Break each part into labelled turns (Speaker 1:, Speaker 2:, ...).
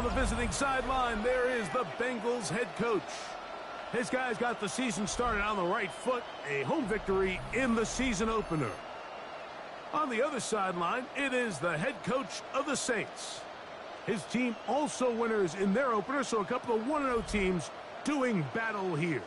Speaker 1: on the visiting sideline, there is the Bengals head coach. His guys got the season started on the right foot, a home victory in the season opener. On the other sideline, it is the head coach of the Saints. His team also winners in their opener, so a couple of 1-0 teams doing battle here.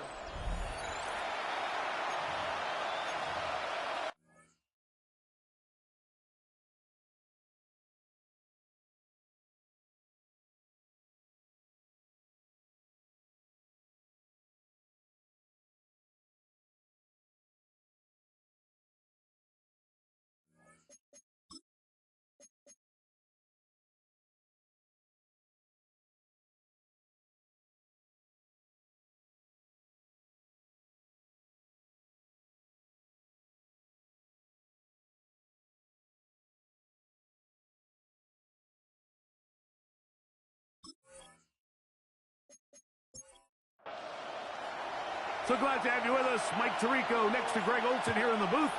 Speaker 1: So glad to have you with us. Mike Tirico next to Greg Olson here in the booth.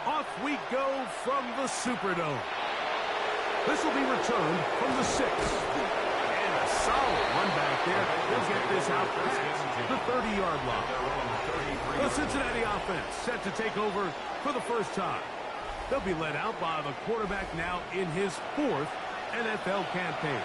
Speaker 1: Off we go from the Superdome. This will be returned from the 6. And a solid run back there. He'll get this out past the 30-yard line. The Cincinnati offense set to take over for the first time. They'll be led out by the quarterback now in his 4th NFL campaign.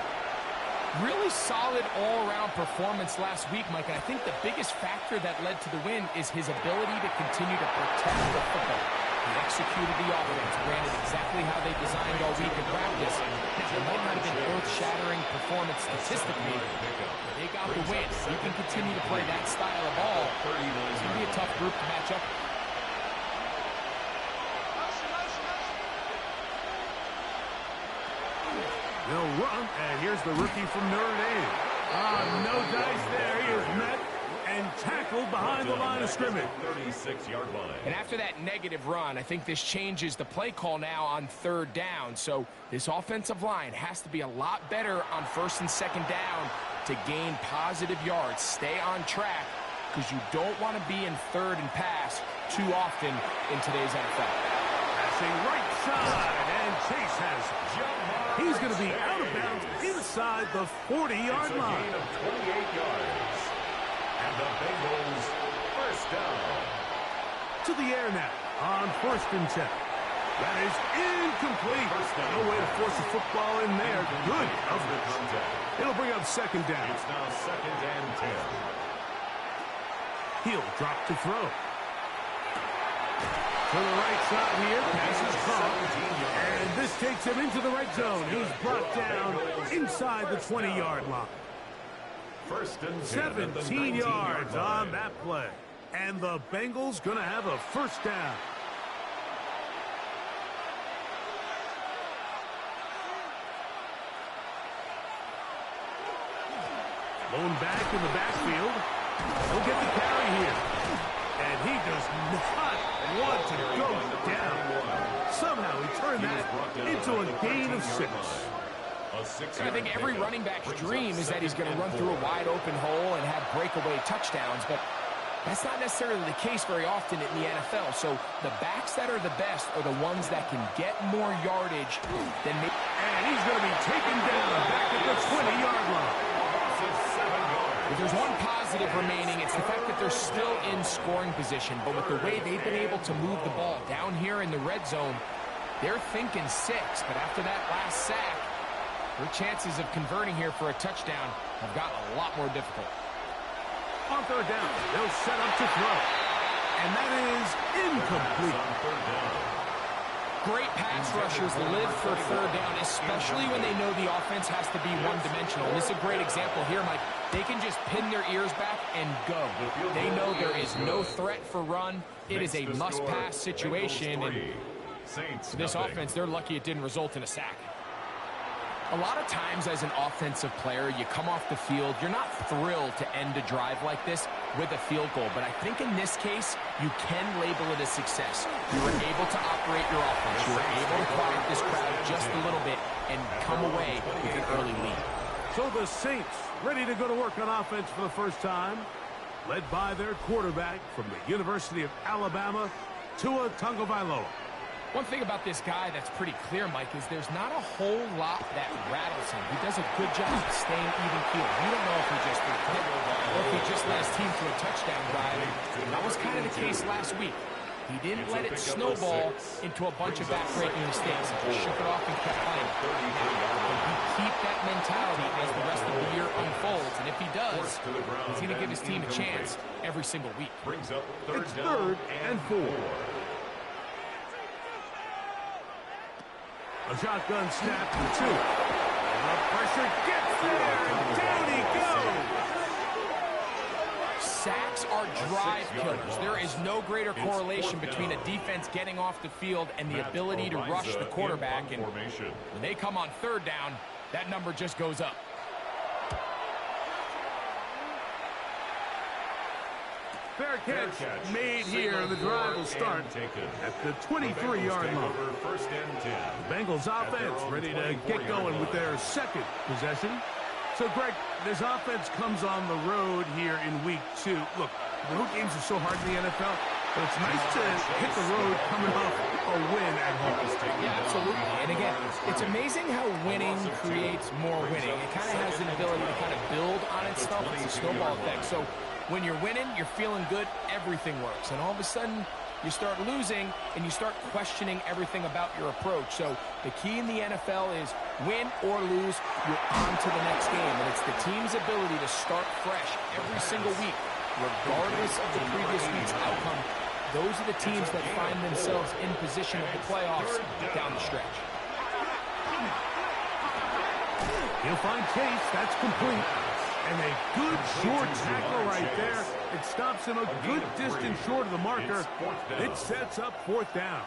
Speaker 2: Really solid all-around performance last week, Mike. And I think the biggest factor that led to the win is his ability to continue to protect the football. He executed the offense, granted exactly how they designed all week in practice. Now, it might not have been earth-shattering performance statistically, but they got the win. You can continue to play that style of ball. It's going to be a tough group to match up.
Speaker 1: They'll run, and here's the rookie from Notre Dame. No dice there. He is met and tackled behind the line of scrimmage.
Speaker 3: 36-yard line.
Speaker 2: And after that negative run, I think this changes the play call now on 3rd down. So this offensive line has to be a lot better on 1st and 2nd down to gain positive yards. Stay on track, because you don't want to be in 3rd and pass too often in today's NFL.
Speaker 1: Passing right side, and Chase has it. He's going to be out of bounds inside the 40-yard line.
Speaker 3: Gain of 28 yards. And the Bengals first down.
Speaker 1: To the air now on 1st and 10. That is incomplete. No way to force the football in there. Good coverage. It'll bring up 2nd down.
Speaker 3: It's now 2nd and 10.
Speaker 1: He'll drop to throw. To the right side here, pass is caught, and this takes him into the red zone. He's brought down inside the 20-yard line.
Speaker 3: 1st and
Speaker 1: 17 yards on that play, and the Bengals going to have a first down. Lone back in the backfield. He'll get the carry here. And he does not want to go down. Somehow he turned that into a gain of 6.
Speaker 2: I think every running back's dream is that he's going to run through a wide open hole and have breakaway touchdowns, but that's not necessarily the case very often in the NFL. So the backs that are the best are the ones that can get more yardage than they...
Speaker 1: And he's going to be taken down back at the 20-yard line.
Speaker 2: If there's one positive remaining, it's the fact that they're still in scoring position. But with the way they've been able to move the ball down here in the red zone, they're thinking 6. But after that last sack, their chances of converting here for a touchdown have gotten a lot more difficult.
Speaker 1: On 3rd down, they'll set up to throw. And that is incomplete.
Speaker 3: On 3rd down.
Speaker 2: Great pass rushers live for 3rd down, especially when they know the offense has to be one-dimensional. This is a great example here, Mike. They can just pin their ears back and go. They know there is no threat for run. It is a must-pass situation. And for this offense, they're lucky it didn't result in a sack. A lot of times as an offensive player, you come off the field, you're not thrilled to end a drive like this with a field goal. But I think in this case, you can label it a success. You were able to operate your offense. You were able to quiet this crowd just a little bit and come away with an early lead.
Speaker 1: So the Saints ready to go to work on offense for the first time, led by their quarterback from the University of Alabama, Tua Tagovailoa.
Speaker 2: One thing about this guy that's pretty clear, Mike, is there's not a whole lot that rattles him. He does a good job of staying even keel. You don't know if he just threw a hit or if he just led his team to a touchdown drive. And that was kind of the case last week. He didn't let it snowball into a bunch of back-breaking mistakes. He just shook it off and kept playing. Now, he keep that mentality as the rest of the year unfolds. And if he does, he's going to give his team a chance every single week.
Speaker 1: It's 3rd and 4. A shotgun snap for 2. And the pressure gets there, and down he goes.
Speaker 2: Sacks are drive killers. There is no greater correlation between a defense getting off the field and the ability to rush the quarterback. And when they come on 3rd down, that number just goes up.
Speaker 1: Fair catch made here. The drive will start at the 23-yard line. The Bengals offense ready to get going with their 2nd possession. So, Greg, this offense comes on the road here in week 2. Look, road games are so hard in the NFL, but it's nice to hit the road coming off a win at home.
Speaker 2: Yeah, absolutely. And again, it's amazing how winning creates more winning. It kind of has an ability to kind of build on itself. It's a snowball effect. So when you're winning, you're feeling good, everything works. And all of a sudden, you start losing, and you start questioning everything about your approach. So the key in the NFL is win or lose, you're on to the next game. And it's the team's ability to start fresh every single week, regardless of the previous week's outcome. Those are the teams that find themselves in position of the playoffs down the stretch.
Speaker 1: He'll find Chase. That's complete. And a good short tackle right there. It stops him a good distance short of the marker. It sets up 4th down.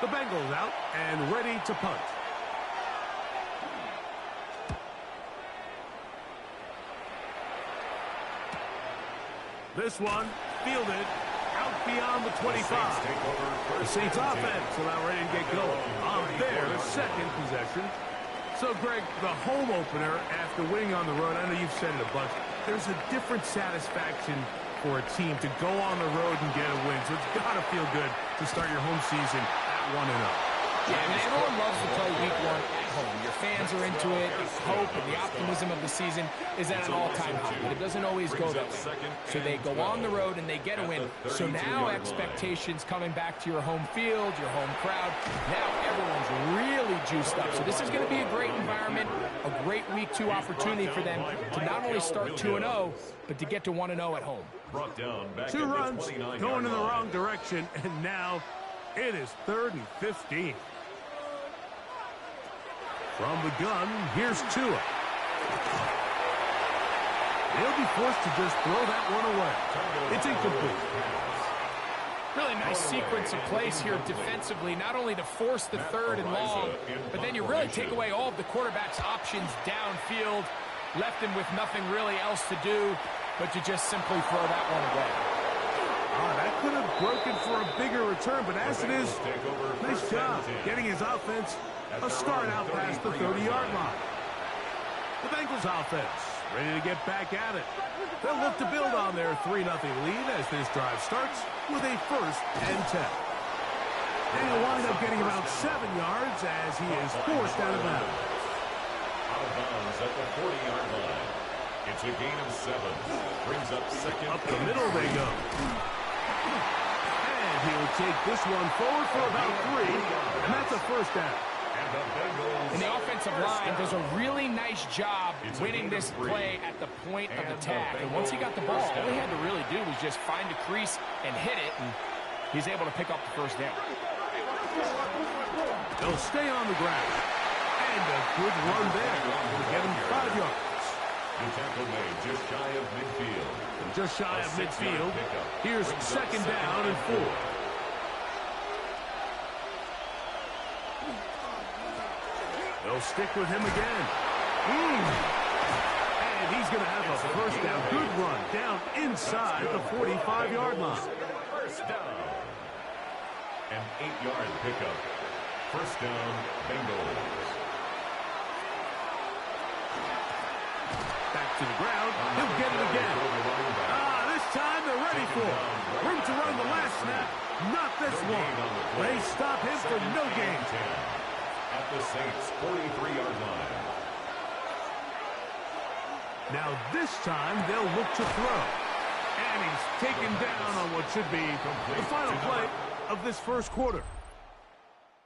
Speaker 1: The Bengals out and ready to punt. This one fielded out beyond the 25. The Saints offense about ready to get going on their 2nd possession. So, Greg, the home opener after winning on the road, I know you've said it a bunch, there's a different satisfaction for a team to go on the road and get a win. So it's got to feel good to start your home season at 1-0.
Speaker 2: Yeah, I mean, everyone loves to play week 1 at home. Your fans are into it. The hope and the optimism of the season is at an all-time high, but it doesn't always go that way. So they go on the road and they get a win. So now expectations coming back to your home field, your home crowd. Now everyone's really juiced up. So this is going to be a great environment, a great week 2 opportunity for them to not only start 2-0, but to get to 1-0 at home.
Speaker 1: 2 runs going in the wrong direction, and now it is 3rd and 15. From the gun, here's Tua. He'll be forced to just throw that one away. It's incomplete.
Speaker 2: Really nice sequence of plays here defensively, not only to force the 3rd and long, but then you really take away all of the quarterback's options downfield, left him with nothing really else to do but to just simply throw that one away.
Speaker 1: That could have broken for a bigger return, but as it is, nice job getting his offense a start out past the 30-yard line. The Bengals offense ready to get back at it. They'll look to build on their 3-0 lead as this drive starts with a 1st and 10. And he'll wind up getting about 7 yards as he is forced out of bounds.
Speaker 3: Out of bounds at the 40-yard line. It's a gain of 7. Brings up 2nd.
Speaker 1: Up the middle they go. And he'll take this one forward for about 3. And that's a 1st down.
Speaker 2: And the offensive line does a really nice job winning this play at the point of attack. And once he got the ball, all he had to really do was just find a crease and hit it, and he's able to pick up the 1st down.
Speaker 1: They'll stay on the ground. And a good run there to get him 5 yards.
Speaker 3: The tackle made just shy of midfield.
Speaker 1: Just shy of midfield. Here's 2nd down and 4. They'll stick with him again. And he's going to have a 1st down. Good run down inside the 45-yard line.
Speaker 3: 1st down. An 8-yard pickup. 1st down, Bengals.
Speaker 1: Back to the ground. He'll get it again. This time they're ready for it. Room to run the last snap. Not this one. They stop him for no gain.
Speaker 3: At the Saints' 43-yard line.
Speaker 1: Now this time they'll look to throw. And he's taken down on what should be the final play of this first quarter.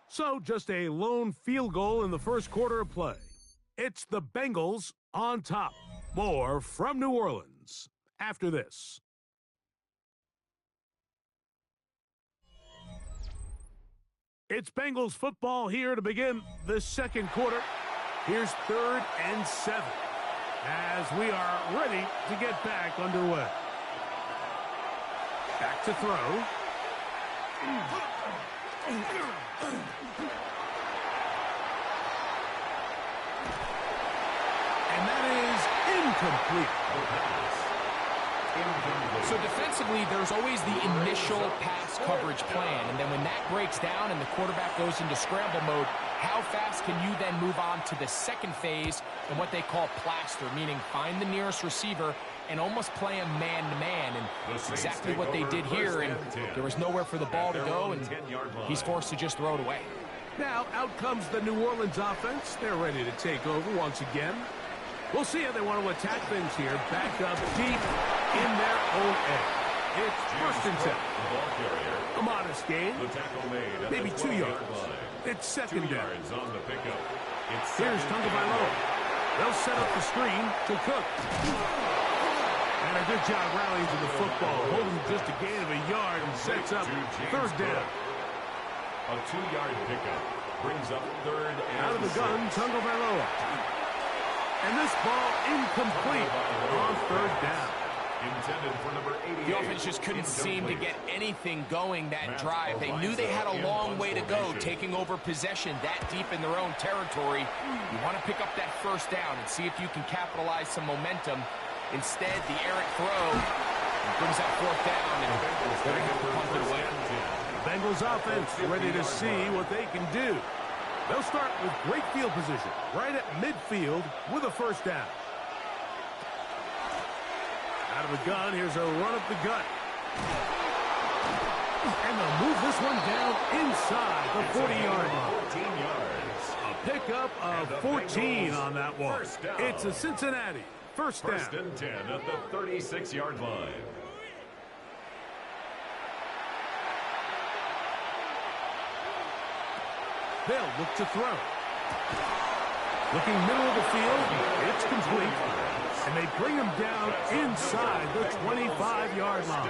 Speaker 1: So just a lone field goal in the first quarter of play. It's the Bengals on top. More from New Orleans after this. It's Bengals football here to begin the second quarter. Here's 3rd and 7 as we are ready to get back underway. Back to throw. And that is incomplete.
Speaker 2: So defensively, there's always the initial pass coverage plan. And then when that breaks down and the quarterback goes into scramble mode, how fast can you then move on to the second phase and what they call plaster, meaning find the nearest receiver and almost play him man-to-man. And that's exactly what they did here. And there was nowhere for the ball to go, and he's forced to just throw it away.
Speaker 1: Now out comes the New Orleans offense. They're ready to take over once again. We'll see how they want to attack things here. Back up deep in their own end. It's 1st and 10. A modest gain. Maybe 2 yards. It's 2nd down. Here's Tagovailoa. They'll set up the screen to Cook. And a good job rallying to the football. Holding just a gain of a yard and sets up 3rd down.
Speaker 3: A 2-yard pickup brings up 3rd and
Speaker 1: out of the gun, Tagovailoa. And this ball incomplete on 3rd down.
Speaker 3: Intended for number 88.
Speaker 2: The offense just couldn't seem to get anything going that drive. They knew they had a long way to go, taking over possession that deep in their own territory. You want to pick up that 1st down and see if you can capitalize some momentum. Instead, the errant throw brings that 4th down, and they're going to have to punt it away.
Speaker 1: Bengals offense ready to see what they can do. They'll start with great field position right at midfield with a 1st down. Out of the gun, here's a run up the gut. And they'll move this one down inside the 40-yard line.
Speaker 3: 14 yards.
Speaker 1: A pickup of 14 on that one. It's a Cincinnati 1st down.
Speaker 3: 1st and 10 at the 36-yard line.
Speaker 1: They'll look to throw. Looking middle of the field, it's complete. And they bring him down inside the 25-yard line.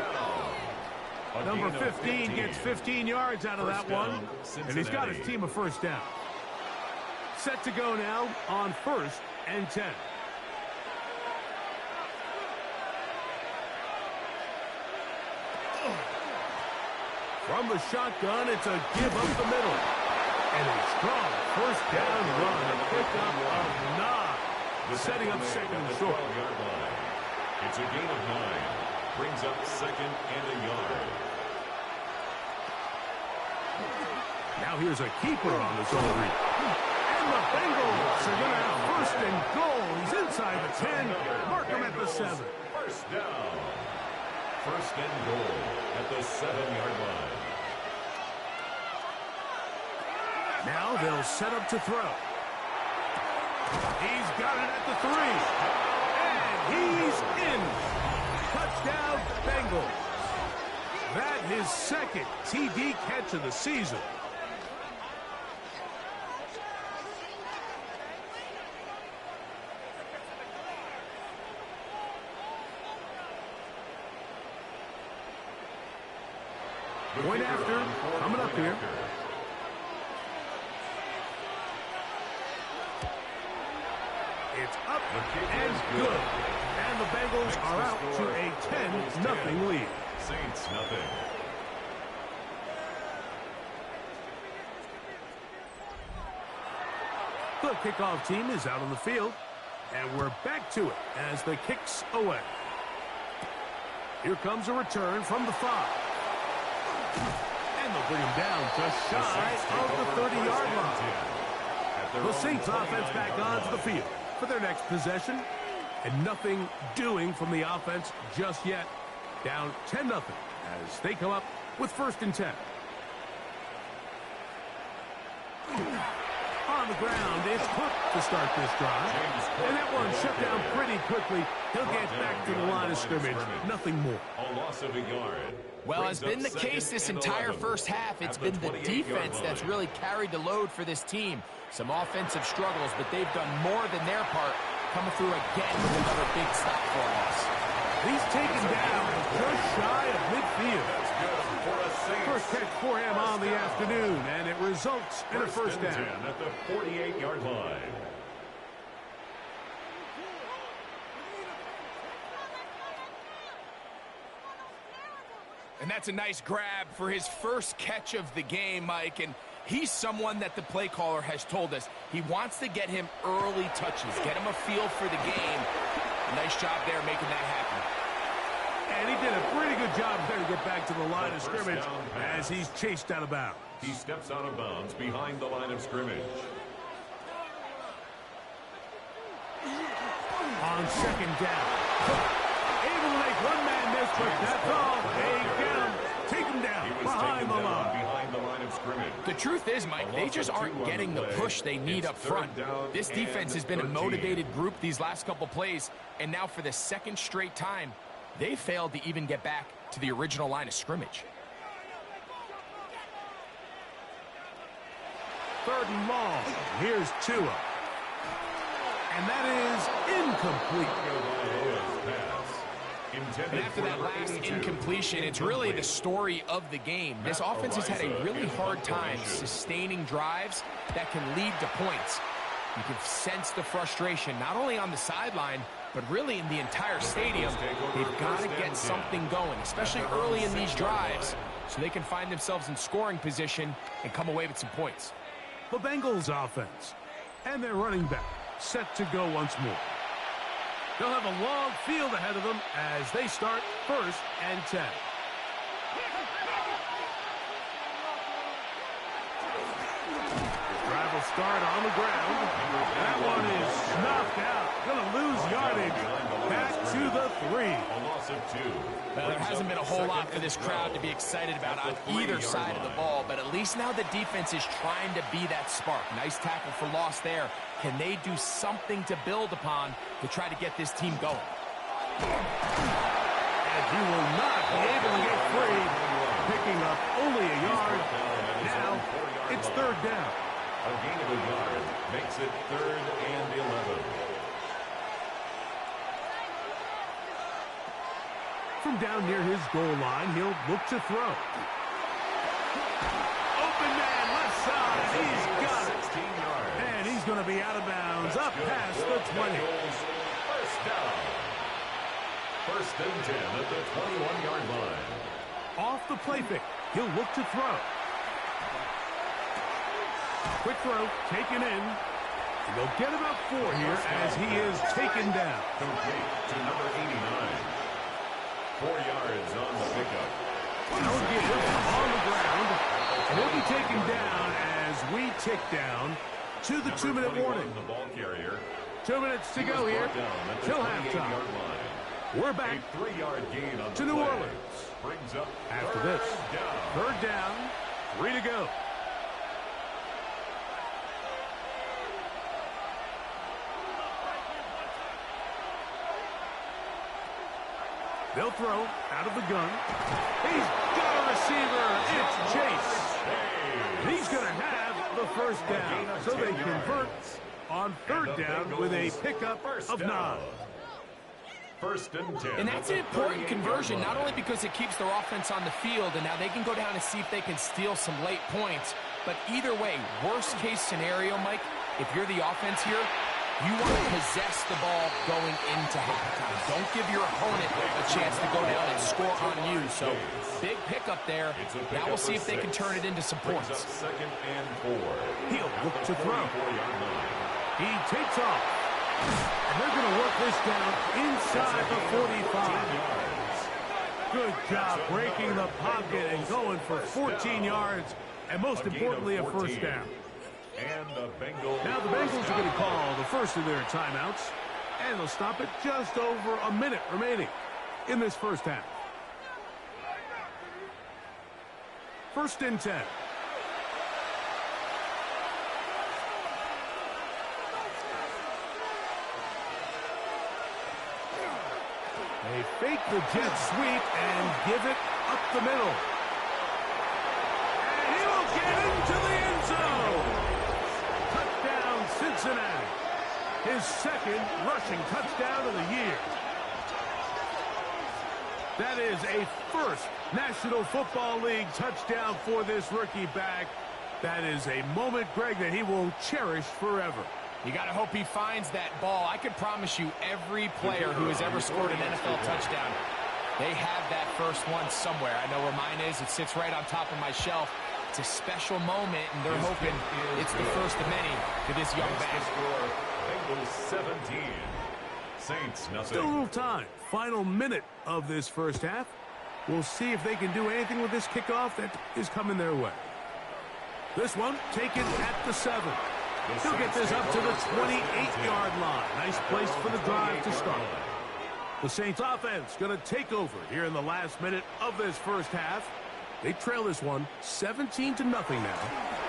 Speaker 1: Number 15 gets 15 yards out of that one. And he's got his team a 1st down. Set to go now on 1st and 10. From the shotgun, it's a give up the middle. And a strong 1st down run. A pickup of 9. Setting up 2nd and short.
Speaker 3: It's a gain of 9. Brings up 2nd and a yard.
Speaker 1: Now here's a keeper on this old read. And the Bengals are going to have 1st and goal. He's inside the 10. Mark him at the 7.
Speaker 3: 1st down. 1st and goal at the 7-yard line.
Speaker 1: Now they'll set up to throw. He's got it at the 3. And he's in. Touchdown, Bengals. That his 2nd TD catch of the season. Point after, coming up here. It's up and good. And the Bengals are out to a 10-0 lead.
Speaker 3: Saints nothing.
Speaker 1: The kickoff team is out on the field. And we're back to it as the kick's away. Here comes a return from the 5. And they'll bring him down just shy of the 30-yard line. The Saints offense back onto the field for their next possession. And nothing doing from the offense just yet. Down 10-0 as they come up with 1st and 10. On the ground, it's Cook to start this drive. And that one shut down pretty quickly. He'll get back to the line of scrimmage. Nothing more.
Speaker 3: A loss of a yard.
Speaker 2: Well, it's been the case this entire first half. It's been the defense that's really carried the load for this team. Some offensive struggles, but they've done more than their part, coming through again with another big stop for us.
Speaker 1: He's taken down just shy of midfield. First catch for him on the afternoon, and it results in a 1st down.
Speaker 3: At the 48-yard line.
Speaker 2: And that's a nice grab for his first catch of the game, Mike. And he's someone that the play caller has told us he wants to get him early touches, get him a feel for the game. Nice job there making that happen.
Speaker 1: And he did a pretty good job there to get back to the line of scrimmage as he's chased out of bounds.
Speaker 3: He steps out of bounds behind the line of scrimmage.
Speaker 1: On 2nd down. Able to make one man miss, but that's all. They get him. Take him down behind the line
Speaker 3: of scrimmage.
Speaker 2: The truth is, Mike, they just aren't getting the push they need up front. This defense has been a motivated group these last couple plays, and now for the 2nd straight time, they failed to even get back to the original line of scrimmage.
Speaker 1: 3rd and long. Here's Tua. And that is incomplete.
Speaker 2: And after that last incompletion, it's really the story of the game. This offense has had a really hard time sustaining drives that can lead to points. You can sense the frustration, not only on the sideline, but really in the entire stadium. They've got to get something going, especially early in these drives, so they can find themselves in scoring position and come away with some points.
Speaker 1: The Bengals offense and their running back set to go once more. They'll have a long field ahead of them as they start 1st and 10. Drive will start on the ground. That one is snuffed out. Going to lose yardage. Back to the 3.
Speaker 3: A loss of 2.
Speaker 2: Well, there hasn't been a whole lot for this crowd to be excited about on either side of the ball, but at least now the defense is trying to be that spark. Nice tackle for loss there. Can they do something to build upon to try to get this team going?
Speaker 1: And he will not be able to get free, picking up only a yard. Now it's 3rd down.
Speaker 3: A gain of a yard makes it 3rd and 11.
Speaker 1: From down near his goal line, he'll look to throw. Open man, left side. He's got it.
Speaker 3: 16 yards.
Speaker 1: And he's going to be out of bounds, up past the 20.
Speaker 3: 1st down. 1st and 10 at the 21-yard line.
Speaker 1: Off the play fake, he'll look to throw. Quick throw, taken in. And they'll get about 4 here as he is taken down.
Speaker 3: Complete to number 89. 4 yards on the pickup.
Speaker 1: They'll get him on the ground. And he'll be taken down as we tick down to the 2-minute warning.
Speaker 3: The ball carrier.
Speaker 1: 2 minutes to go here till halftime. We're back
Speaker 3: A 3-yard gain on
Speaker 1: to
Speaker 3: the
Speaker 1: New
Speaker 3: play.
Speaker 1: Orleans.
Speaker 3: Brings up
Speaker 1: After
Speaker 3: 3rd
Speaker 1: this,
Speaker 3: down.
Speaker 1: 3rd down, 3 to go. They'll throw out of the gun. He's got a receiver. It's Chase. He's going to have the 1st down. So they convert on 3rd down with a pickup of 9.
Speaker 3: 1st and 10.
Speaker 2: And that's an important conversion, not only because it keeps their offense on the field, and now they can go down and see if they can steal some late points. But either way, worst case scenario, Mike, if you're the offense here, you want to possess the ball going into halftime. Don't give your opponent a chance to go down and score on you. So, big pickup there. Now we'll see if they can turn it into some points.
Speaker 3: 2nd and 4.
Speaker 1: He'll look to throw. He takes off. And they're going to work this down inside the 45. Good job breaking the pocket and going for 14 yards. And most importantly, a 1st down.
Speaker 3: And the Bengals.
Speaker 1: Now the Bengals are going to call the first of their timeouts, and they'll stop it just over a minute remaining in this 1st half. 1st and 10. They fake the jet sweep and give it up the middle. And he'll get into the end zone. Touchdown, Cincinnati. His 2nd rushing touchdown of the year. That is a 1st National Football League touchdown for this rookie back. That is a moment, Greg, that he will cherish forever.
Speaker 2: You got to hope he finds that ball. I can promise you every player who has ever scored an NFL touchdown, they have that first one somewhere. I know where mine is. It sits right on top of my shelf. It's a special moment, and they're hoping it's the first of many for this young back.
Speaker 3: Bengals 17. Saints nothing.
Speaker 1: Still a little time. Final minute of this first half. We'll see if they can do anything with this kickoff that is coming their way. This one taken at the 7. He'll get this up to the 28-yard line. Nice place for the drive to start. The Saints offense going to take over here in the last minute of this first half. They trail this one 17-0 now.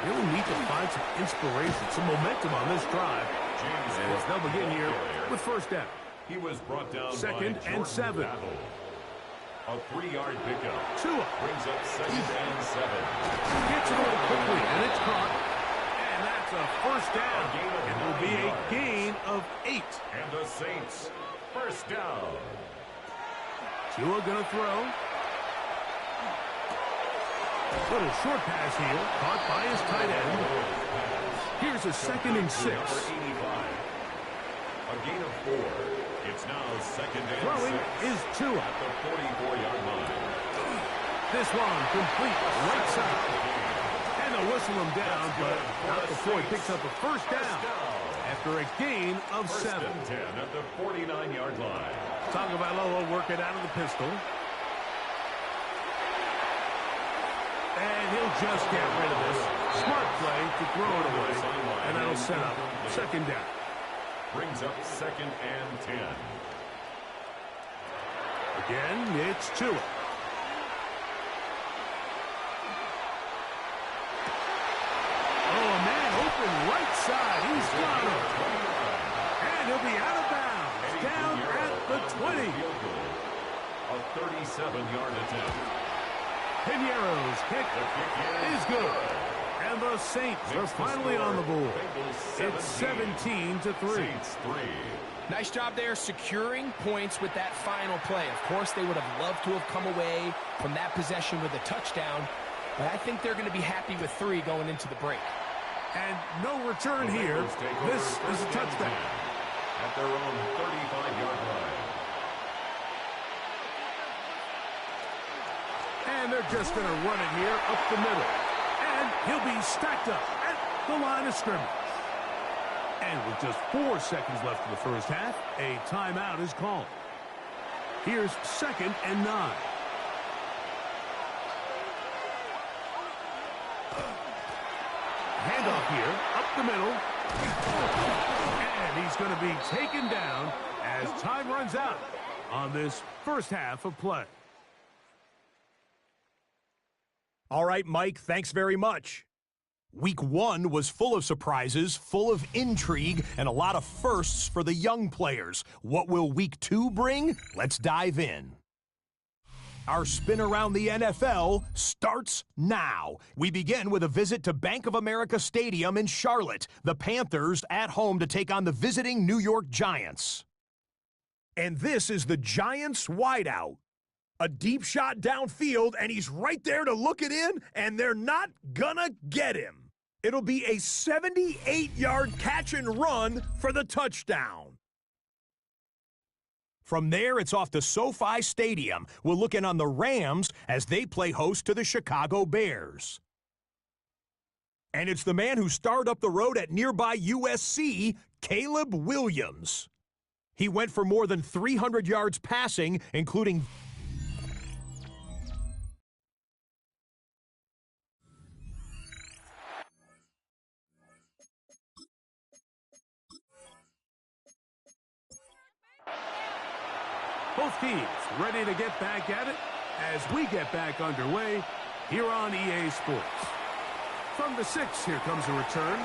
Speaker 1: Really need to find some inspiration, some momentum on this drive. And they'll begin here with 1st down.
Speaker 3: He was brought down
Speaker 1: 2nd and 7.
Speaker 3: Battle. A 3-yard pickup.
Speaker 1: Tua
Speaker 3: brings up 2nd and 7.
Speaker 1: Gets it away quickly, and it's caught. And that's a 1st down. It will be a gain of 8.
Speaker 3: And the Saints, 1st down.
Speaker 1: Tua going to throw. Little short pass here, caught by his tight end. Here's a 2nd and 6.
Speaker 3: A gain of 4. It's now 2nd and 6.
Speaker 1: Throwing is Tua.
Speaker 3: At the 44-yard line.
Speaker 1: This one complete right side. And they'll whistle him down, but not before he picks up a 1st down after a gain of 7.
Speaker 3: 1st and 10 at the 49-yard line.
Speaker 1: Tagovailoa working out of the pistol. And he'll just get rid of this. Smart play to throw it away. And that'll set up 2nd down.
Speaker 3: Brings up 2nd and 10.
Speaker 1: Again, it's Tua. Oh, a man open right side. He's got him. And he'll be out of bounds. Down at the 20.
Speaker 3: A 37-yard attempt.
Speaker 1: Piñeiro's kick is good. And the Saints are finally on the board. It's 17-3.
Speaker 2: Nice job there securing points with that final play. Of course, they would have loved to have come away from that possession with a touchdown, but I think they're going to be happy with 3 going into the break.
Speaker 1: And no return here. This is a touchdown.
Speaker 3: At their own 35-yard line.
Speaker 1: And they're just going to run it here up the middle. And he'll be stacked up at the line of scrimmage. And with just 4 seconds left in the first half, a timeout is called. Here's 2nd and 9. Handoff here, up the middle. And he's going to be taken down as time runs out on this first half of play.
Speaker 4: All right, Mike, thanks very much. Week 1 was full of surprises, full of intrigue, and a lot of firsts for the young players. What will Week 2 bring? Let's dive in. Our spin around the NFL starts now. We begin with a visit to Bank of America Stadium in Charlotte. The Panthers at home to take on the visiting New York Giants. And this is the Giants wideout. A deep shot downfield, and he's right there to look it in, and they're not gonna get him. It'll be a 78-yard catch and run for the touchdown. From there, it's off to SoFi Stadium. We'll look in on the Rams as they play host to the Chicago Bears. And it's the man who starred up the road at nearby USC, Caleb Williams. He went for more than 300 yards passing, including
Speaker 1: Both teams ready to get back at it as we get back underway here on EA Sports. From the 6, here comes a return.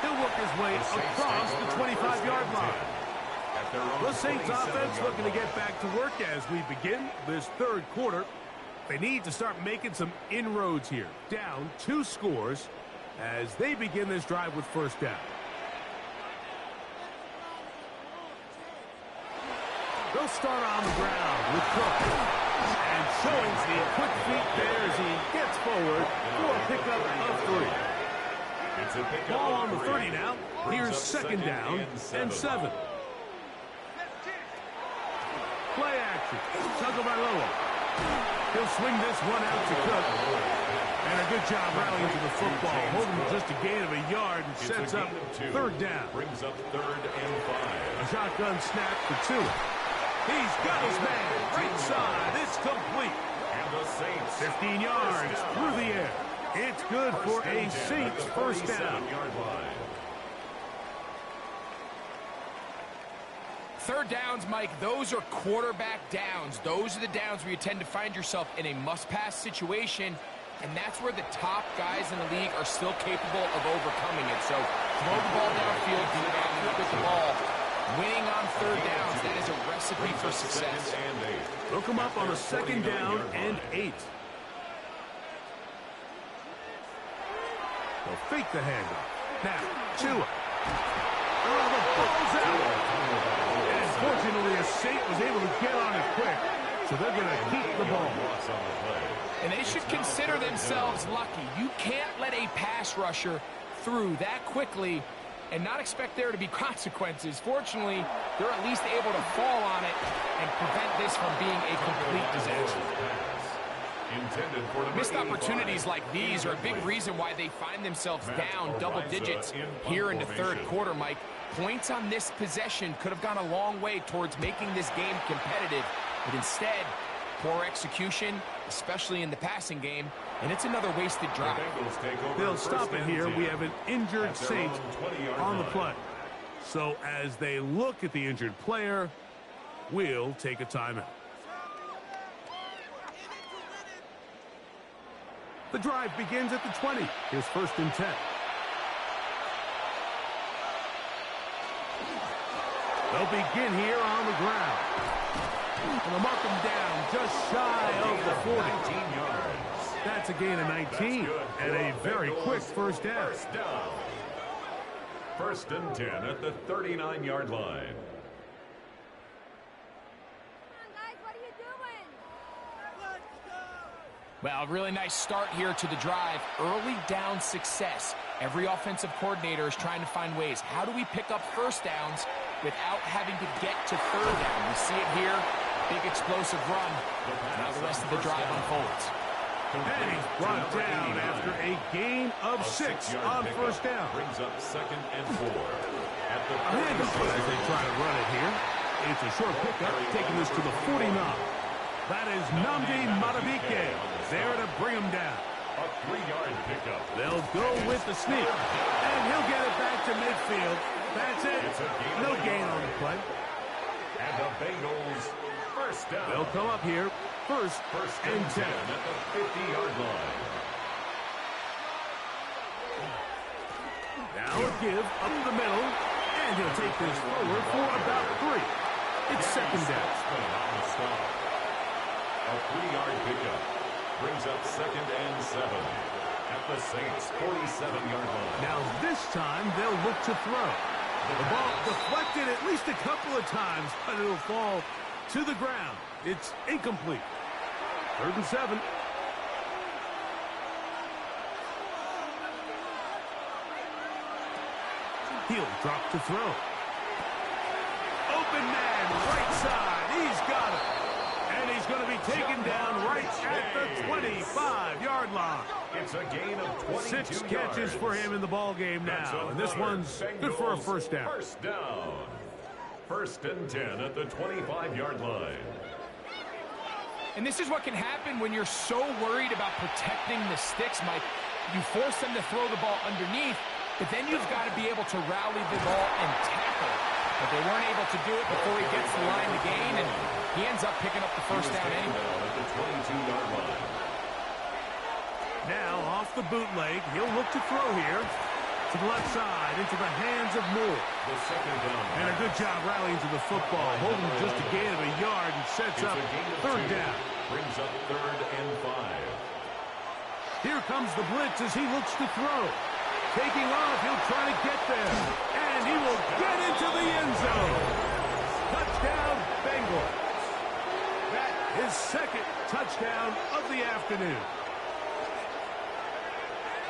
Speaker 1: He'll work his way across the 25-yard line. The Saints offense looking to get back to work as we begin this third quarter. They need to start making some inroads here. Down 2 scores as they begin this drive with first down. They'll start on the ground with Cook. And showing the quick feet there as he gets forward for a pickup of 3. Ball on the 30 now. Here's second down and 7. Play action. Tagovailoa. He'll swing this one out to Cook. And a good job rallying to the football. Holding just a gain of a yard and sets up third down.
Speaker 3: Brings up 3rd and 5.
Speaker 1: A shotgun snap for Tua. He's got his man. Right side. It's complete.
Speaker 3: And the Saints
Speaker 1: 15 yards through the air. It's good for a Saints first down.
Speaker 2: Third downs, Mike, those are quarterback downs. Those are the downs where you tend to find yourself in a must-pass situation, and that's where the top guys in the league are still capable of overcoming it. So throw the ball downfield, be accurate with the ball. Winning on third downs, that is a recipe for success.
Speaker 1: They'll come up on a second down and 8. They'll fake the handoff. Now, Tua. Oh, the ball's out. And fortunately, a Saint was able to get on it quick, so they're going to keep the ball.
Speaker 2: And they should consider themselves lucky. You can't let a pass rusher through that quickly and not expect there to be consequences. Fortunately, they're at least able to fall on it and prevent this from being a complete disaster. Missed opportunities like these are a big reason why they find themselves down double digits here in the third quarter, Mike. Points on this possession could have gone a long way towards making this game competitive, but instead, poor execution, especially in the passing game, and it's another wasted drive.
Speaker 1: They'll stop it here. We have an injured Saint on the play. So as they look at the injured player, we'll take a timeout. The drive begins at the 20. Here's 1st and 10. They'll begin here on the ground. And they'll mark them down just shy of the 40. That's a gain of 19 and a very quick first down.
Speaker 3: 1st and 10 at the 39-yard line.
Speaker 2: Well, a really nice start here to the drive. Early down success. Every offensive coordinator is trying to find ways. How do we pick up first downs without having to get to third down? We see it here. Big explosive run. Now the rest of the drive unfolds.
Speaker 1: And he's brought down after a gain of 6 on first down.
Speaker 3: Brings up 2nd and 4. At the
Speaker 1: handoff as they try to run it here. It's a short pickup, taking this to the 49. That is Nnamdi Madubuike there to bring him down.
Speaker 3: A 3-yard pickup.
Speaker 1: They'll go with the sneak. And he'll get it back to midfield. That's it. No gain on the play.
Speaker 3: And the Bengals first down.
Speaker 1: They'll come up here. First and 10
Speaker 3: at the 50-yard line.
Speaker 1: Now a give up the middle. And he'll take this forward for about 3. It's second down.
Speaker 3: A 3-yard pickup brings up 2nd and 7 at the Saints' 47-yard line.
Speaker 1: Now this time they'll look to throw. The ball deflected at least a couple of times, but it'll fall to the ground. It's incomplete. 3rd and 7. He'll drop to throw. Open man, right side. He's got it. And he's going to be taken down right at the 25-yard line.
Speaker 3: It's a gain of 22
Speaker 1: 6 catches for him in the ball game now. And this one's good for a first down.
Speaker 3: First down. 1st and 10 at the 25-yard line.
Speaker 2: And this is what can happen when you're so worried about protecting the sticks, Mike. You force them to throw the ball underneath, but then you've got to be able to rally the ball and tackle. But they weren't able to do it before he gets the line to gain, and he ends up picking up the first down anyway.
Speaker 3: At the 22-yard line.
Speaker 1: Now off the bootleg, he'll look to throw here. To the left side, into the hands of Moore.
Speaker 3: The second down.
Speaker 1: And a good job rallying to the football, holding just a gain of a yard and sets up third down.
Speaker 3: Brings up 3rd and 5.
Speaker 1: Here comes the blitz as he looks to throw. Taking off, he'll try to get there. And he will get into the end zone. Touchdown, Bengals. That is second touchdown of the afternoon.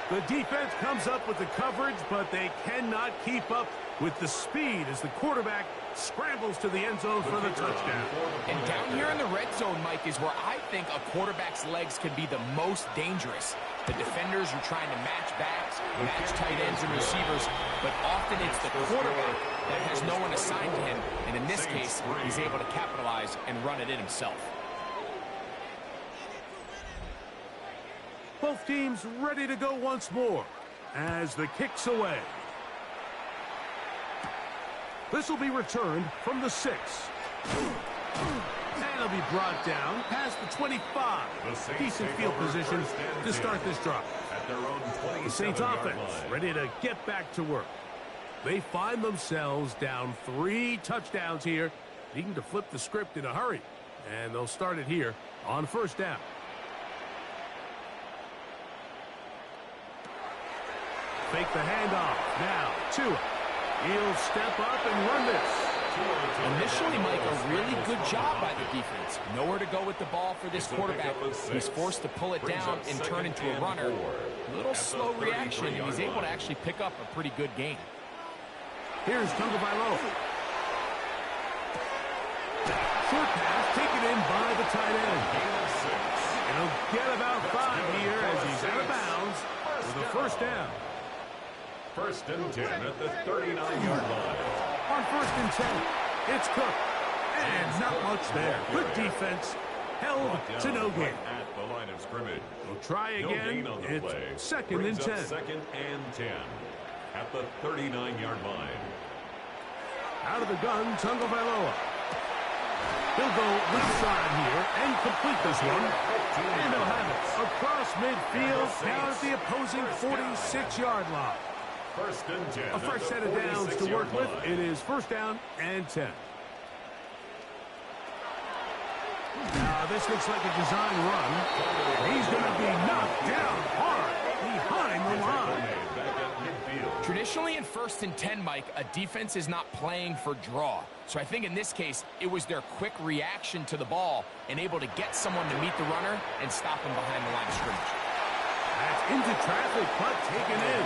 Speaker 1: The defense comes up with the coverage, but they cannot keep up with the speed as the quarterback scrambles to the end zone for the touchdown.
Speaker 2: And down here in the red zone, Mike, is where I think a quarterback's legs can be the most dangerous. The defenders are trying to match backs, match tight ends and receivers, but often it's the quarterback that has no one assigned to him, and in this case, he's able to capitalize and run it in himself.
Speaker 1: Both teams ready to go once more as the kick's away. This will be returned from the 6. And it'll be brought down past the 25. Decent field position to start this drive.
Speaker 3: At their own 27-yard
Speaker 1: The Saints offense
Speaker 3: line.
Speaker 1: ready to get back to work. They find themselves down 3 touchdowns here, needing to flip the script in a hurry. And they'll start it here on first down. Fake the handoff. Now, Tua. He'll step up and run this.
Speaker 2: Initially, Mike, a really good job by the defense. Nowhere to go with the ball for this quarterback. He's forced to pull it down and turn into a runner. A little slow reaction, and he's able to actually pick up a pretty good gain.
Speaker 1: Here's Tagovailoa. Short pass taken in by the tight end. And he'll get about 5 here as he's out of bounds with a first down.
Speaker 3: 1st and 10 at the 39-yard line.
Speaker 1: On 1st and 10, it's Cook. And not much there. Good defense. Held to no gain.
Speaker 3: At the line of scrimmage.
Speaker 1: We'll try again.
Speaker 3: No gain on the play.
Speaker 1: It's 2nd and
Speaker 3: Brings
Speaker 1: 10.
Speaker 3: up 2nd and 10 at the 39-yard line.
Speaker 1: Out of the gun, Tagovailoa. He'll go left side here and complete this one. And he'll have it across midfield down at the opposing 46-yard line.
Speaker 3: 1st and 10.
Speaker 1: A fresh set of downs to work with. It is first down and 10. This looks like a design run. He's going to be knocked down hard behind the line.
Speaker 2: Traditionally in 1st and 10, Mike, a defense is not playing for draw. So I think in this case, it was their quick reaction to the ball and able to get someone to meet the runner and stop him behind the line of scrimmage.
Speaker 1: That's into traffic, but taken in.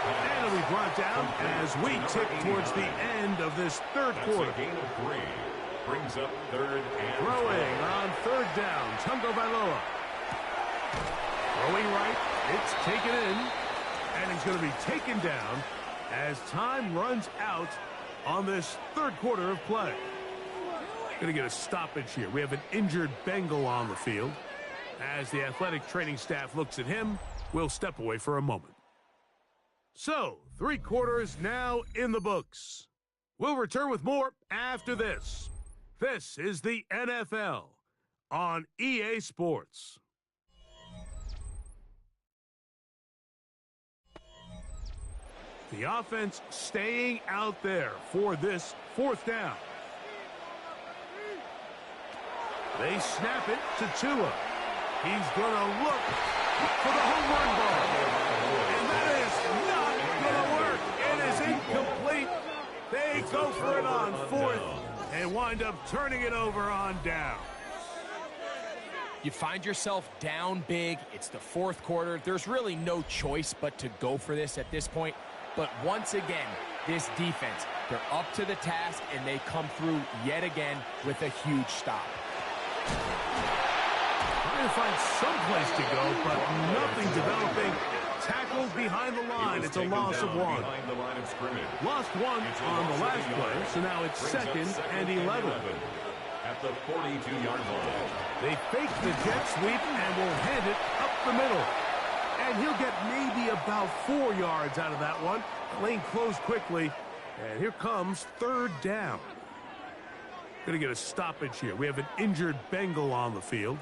Speaker 1: And it'll be brought down as we tick towards the end of this third quarter.
Speaker 3: That's a gain of 3. Brings up 3rd and
Speaker 1: Throwing on 3rd down, Tagovailoa. Throwing right, it's taken in. And he's going to be taken down as time runs out on this third quarter of play. Going to get a stoppage here. We have an injured Bengal on the field. As the athletic training staff looks at him, we'll step away for a moment. So, 3 quarters now in the books. We'll return with more after this. This is the NFL on EA Sports. The offense staying out there for this 4th down. They snap it to Tua. He's going to look for the home run ball. And that is not going to work. It is incomplete. They go for it on 4th and wind up turning it over on down.
Speaker 2: You find yourself down big. It's the 4th quarter. There's really no choice but to go for this at this point. But once again, this defense, they're up to the task, and they come through yet again with a huge stop.
Speaker 1: Trying to find some place to go, but nothing developing. Tackled behind the line. It's a loss of 1. Lost 1 on the last play, so now it's 2nd and 11.
Speaker 3: At the 42-yard line.
Speaker 1: They fake the jet sweep and will hand it up the middle. And he'll get maybe about 4 yards out of that one. Lane closed quickly, and here comes 3rd down. Going to get a stoppage here. We have an injured Bengal on the field.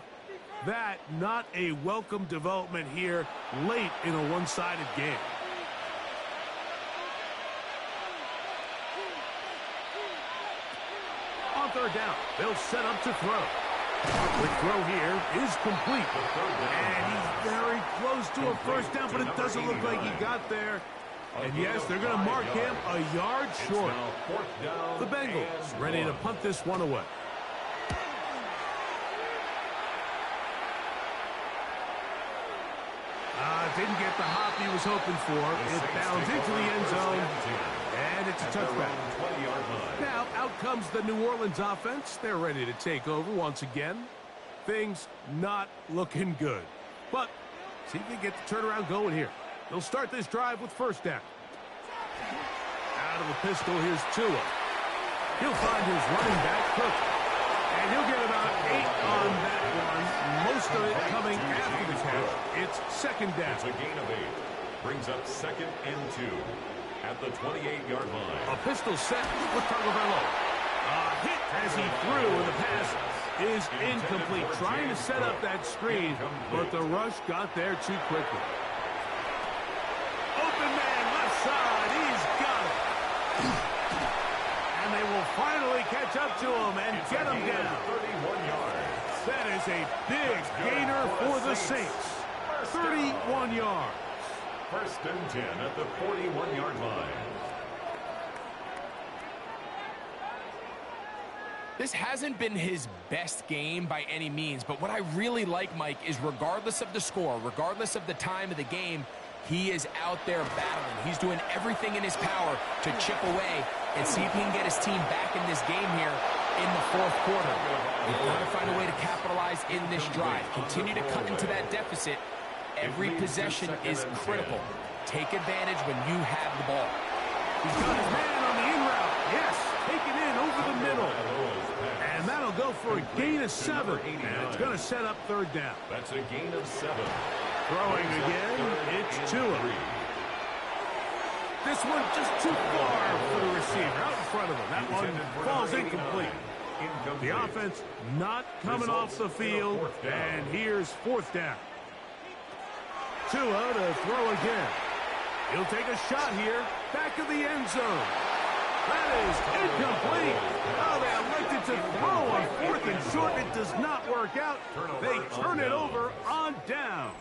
Speaker 1: That not a welcome development here late in a one-sided game. On third down, they'll set up to throw. The throw here is complete. And he's very close to a first down, but it doesn't look like he got there. And yes, they're going to mark him a yard short. The Bengals ready to punt this one away. Didn't get the hop he was hoping for. It bounds into the end zone, and it's a touchback. Now, out comes the New Orleans offense. They're ready to take over once again. Things not looking good. But see if they get the turnaround going here. They'll start this drive with first down. Out of the pistol, here's Tua. He'll find his running back, Cook. And he'll get about 8 on that one. Most of it coming after the catch. It's second down.
Speaker 3: It's a gain of 8. Brings up 2nd and 2 at the 28-yard line.
Speaker 1: A pistol set with Tagovailoa. A hit as he threw, and the pass is incomplete. Trying to set up that screen, but the rush got there too quickly. Open man, left side. He's got it. And they will finally catch up to him and get him down.
Speaker 3: 31 yards.
Speaker 1: That is a big gainer for the Saints. 31 yards.
Speaker 3: 1st and 10 at the 41-yard line.
Speaker 2: This hasn't been his best game by any means, but what I really like, Mike, is regardless of the score, regardless of the time of the game, he is out there battling. He's doing everything in his power to chip away and see if he can get his team back in this game here in the 4th quarter. They've got to find a way to capitalize in this drive. Continue to cut into that deficit. Every possession is critical. Take advantage when you have the ball.
Speaker 1: He's got his man on the in route. Yes, taken in over the middle. And that'll go for a gain of 7. And it's going to set up third down.
Speaker 3: That's a gain of 7.
Speaker 1: Throwing again, it's Tua. This one just too far for the receiver. Out in front of him. That one falls incomplete. The offense not coming off the field. And here's 4th down. Tua to throw again. He'll take a shot here. Back of the end zone. That is incomplete. Oh, they elected to throw on 4th and short. It does not work out. They turn it over on down.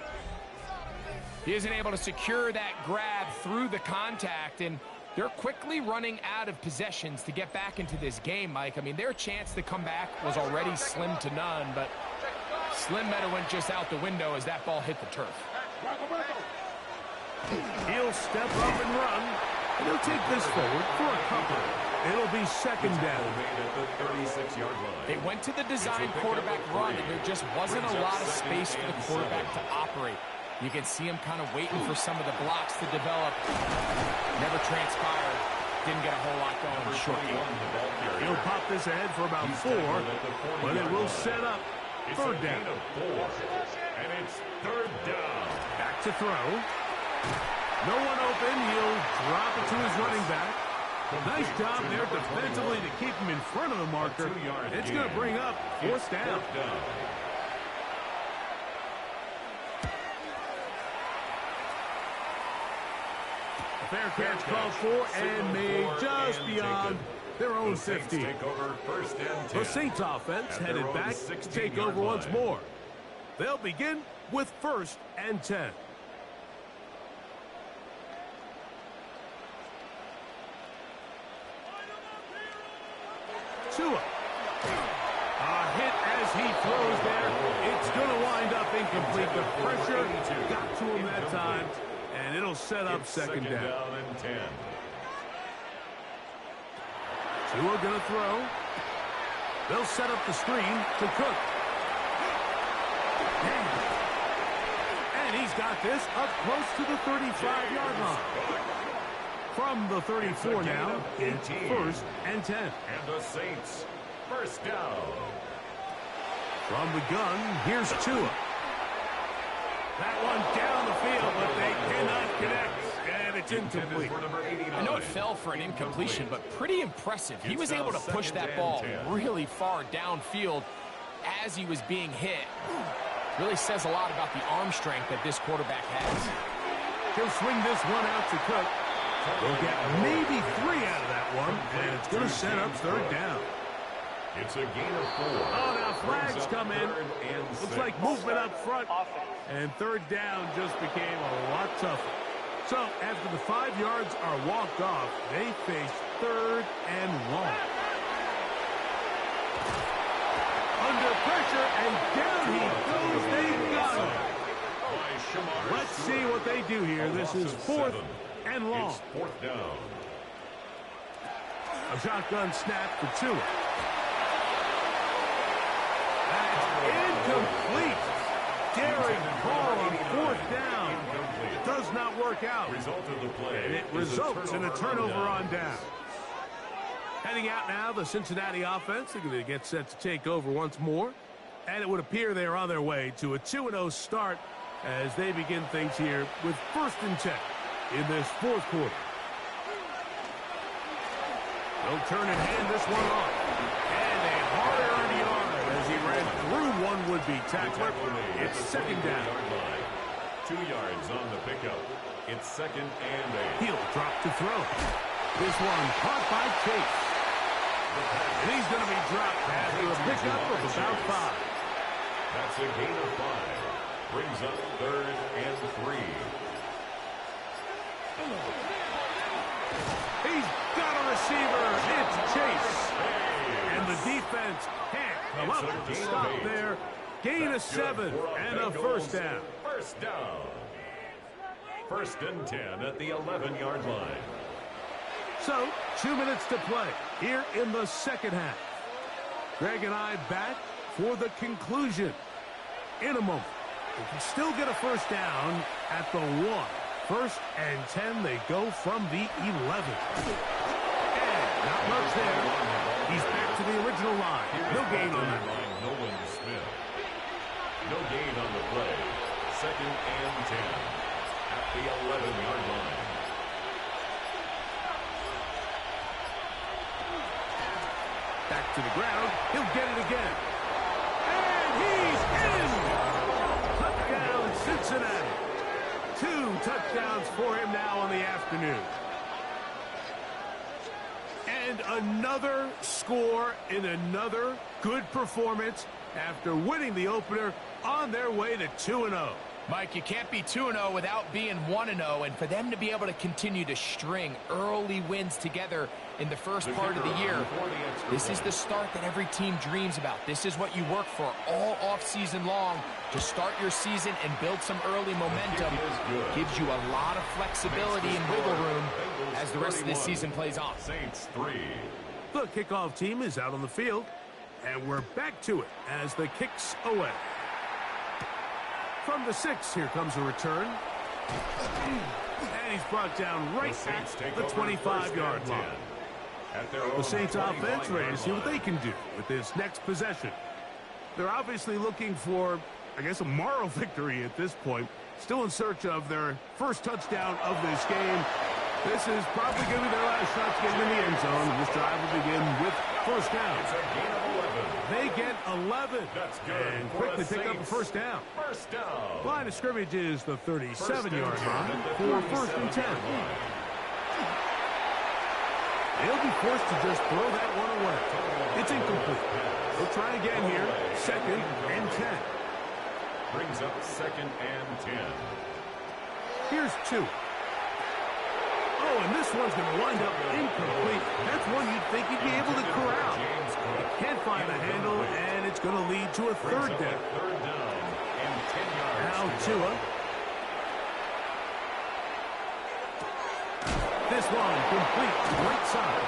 Speaker 2: He isn't able to secure that grab through the contact, and they're quickly running out of possessions to get back into this game, Mike. I mean, their chance to come back was already slim to none, but slim better went just out the window as that ball hit the turf.
Speaker 1: He'll step up and run, and he'll take this forward for a couple. It'll be second down.
Speaker 2: They went to the design quarterback run, and there just wasn't a lot of space for the quarterback to operate. You can see him kind of waiting for some of the blocks to develop. Never transpired. Didn't get a whole lot going in the short game.
Speaker 1: He'll pop this ahead for about 4, but it will set up third down.
Speaker 3: And it's third down.
Speaker 1: Back to throw. No one open. He'll drop it to his running back. Nice job there defensively to keep him in front of the marker. It's going to bring up 4th down. Fair catch called for and made just beyond their own 15. The Saints offense headed back to take over once more. They'll begin with 1st and 10. Tua. A hit as he throws there. It's going to wind up incomplete. The pressure got to him that time. And it'll set up second down.
Speaker 3: And 10.
Speaker 1: Tua going to throw. They'll set up the screen to Cook. And he's got this up close to the 35-yard line. From the 34 now, it's 1st and 10.
Speaker 3: And the Saints, first down.
Speaker 1: From the gun, here's Tua. That one down the field, but they cannot connect. And it's incomplete.
Speaker 2: I know it fell for an incompletion, but pretty impressive. He was able to push that ball really far downfield as he was being hit. Really says a lot about the arm strength that this quarterback has.
Speaker 1: He'll swing this one out to Cook. They'll get maybe 3 out of that one, and it's going to set up third down.
Speaker 3: It's a gain of 4.
Speaker 1: Oh, now flags come in. Looks like movement up front. And third down just became a lot tougher. So, after the 5 yards are walked off, they face third and long. Under pressure, and down he goes. They got him. Let's see what they do here. This is fourth and long.
Speaker 3: It's fourth down.
Speaker 1: A shotgun snap for Tua. That's incomplete. Daring call on fourth down. Does not work out.
Speaker 3: Result of the play.
Speaker 1: And it results in a turnover on down. Heading out now, the Cincinnati offense. They're going to get set to take over once more. And it would appear they are on their way to a 2-0 start as they begin things here with 1st and 10 in this fourth quarter. They'll turn and hand this one off. And a hard-earned yard as he ran through one would-be tackler. It's 2nd down.
Speaker 3: 2 yards on the pickup. It's 2nd and 8.
Speaker 1: He'll drop to throw. This one caught by Chase. And he's going to be dropped after a pickup of about 5.
Speaker 3: That's a gain of 5. Brings up 3rd and 3.
Speaker 1: He's got a receiver. It's Chase. And the defense can't come up with the stop there. Gain of 7 and a 1st down.
Speaker 3: 1st down. 1st and 10 at the 11-yard line.
Speaker 1: So, 2 minutes to play here in the second half. Greg and I back for the conclusion in a moment. They can still get a 1st down at the 1. 1st and 10, they go from the 11. And not much there. He's back to the original line. No gain on that.
Speaker 3: Nolan Smith. No gain on the play. 2nd and 10 at the 11-yard line.
Speaker 1: Back to the ground. He'll get it again. And he's in! Touchdown, Cincinnati. 2 touchdowns for him now on the afternoon. And another score in another good performance after winning the opener on their way to 2-0.
Speaker 2: Mike, you can't be 2-0 without being 1-0, and for them to be able to continue to string early wins together in the first part of the year, this is the start that every team dreams about. This is what you work for all offseason long to start your season and build some early momentum. Gives you a lot of flexibility and wiggle room as the rest of this season plays on.
Speaker 3: Saints 3.
Speaker 1: The kickoff team is out on the field, and we're back to it as the kick's away. From the 6, here comes a return. And he's brought down right at the 25-yard line. The Saints offense ready to see what they can do with this next possession. They're obviously looking for, I guess, a moral victory at this point. Still in search of their first touchdown of this game. This is probably going to be their last shot to get in the end zone. This drive will begin with 1st down.
Speaker 3: It's a gain of 11.
Speaker 1: They get 11.
Speaker 3: That's good.
Speaker 1: And
Speaker 3: for
Speaker 1: quickly
Speaker 3: the
Speaker 1: pick up a
Speaker 3: Saints.
Speaker 1: 1st down.
Speaker 3: 1st down.
Speaker 1: Line of scrimmage is the 37-yard line for 1st and 10. They'll be forced to just throw that one away. It's incomplete. They'll try again here. 2nd and 10.
Speaker 3: Brings up 2nd and 10.
Speaker 1: Here's 2. Oh, and this one's going to wind up incomplete. That's one you'd think he'd be able to corral. He can't find the handle, and it's going to lead to a 3rd down.
Speaker 3: 3rd down and 10 yards.
Speaker 1: Now Tua. This one complete right side.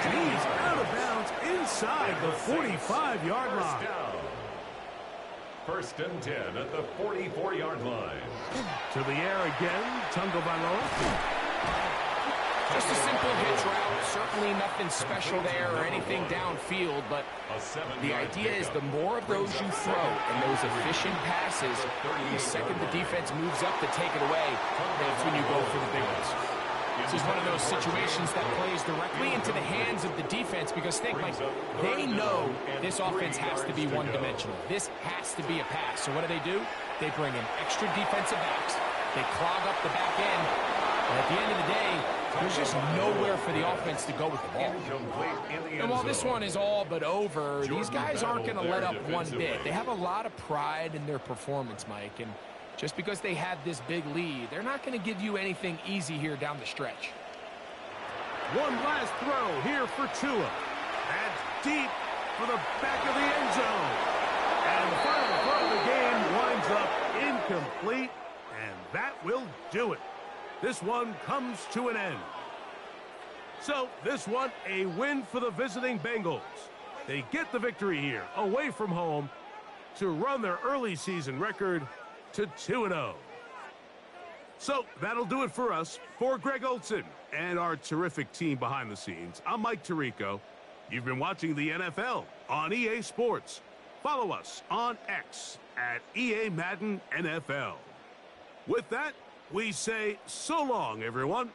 Speaker 1: And he's out of bounds inside the 45-yard line.
Speaker 3: 1st and 10 at the 44-yard line.
Speaker 1: To the air again, Tungavailoa.
Speaker 2: Just a simple hitch route. Certainly nothing special there or anything downfield, but the idea is the more of those you throw and those efficient passes, the second the defense moves up to take it away, that's when you go for the big ones. This is one of those situations that plays directly into the hands of the defense because think, Mike, they know this offense has to be one-dimensional. This has to be a pass. So what do? They bring in extra defensive backs. They clog up the back end. And at the end of the day, there's just nowhere for the offense to go with the ball. And while this one is all but over, these guys aren't going to let up one bit. They have a lot of pride in their performance, Mike. And just because they had this big lead, they're not going to give you anything easy here down the stretch.
Speaker 1: One last throw here for Tua. And deep for the back of the end zone. And the final throw of the game winds up incomplete. And that will do it. This one comes to an end. So this one, a win for the visiting Bengals. They get the victory here, away from home, to run their early season record to 2-0. So that'll do it for us. For Greg Olson and our terrific team behind the scenes, I'm Mike Tirico. You've been watching the NFL on EA Sports. Follow us on X at EA Madden NFL. With that, we say so long, everyone.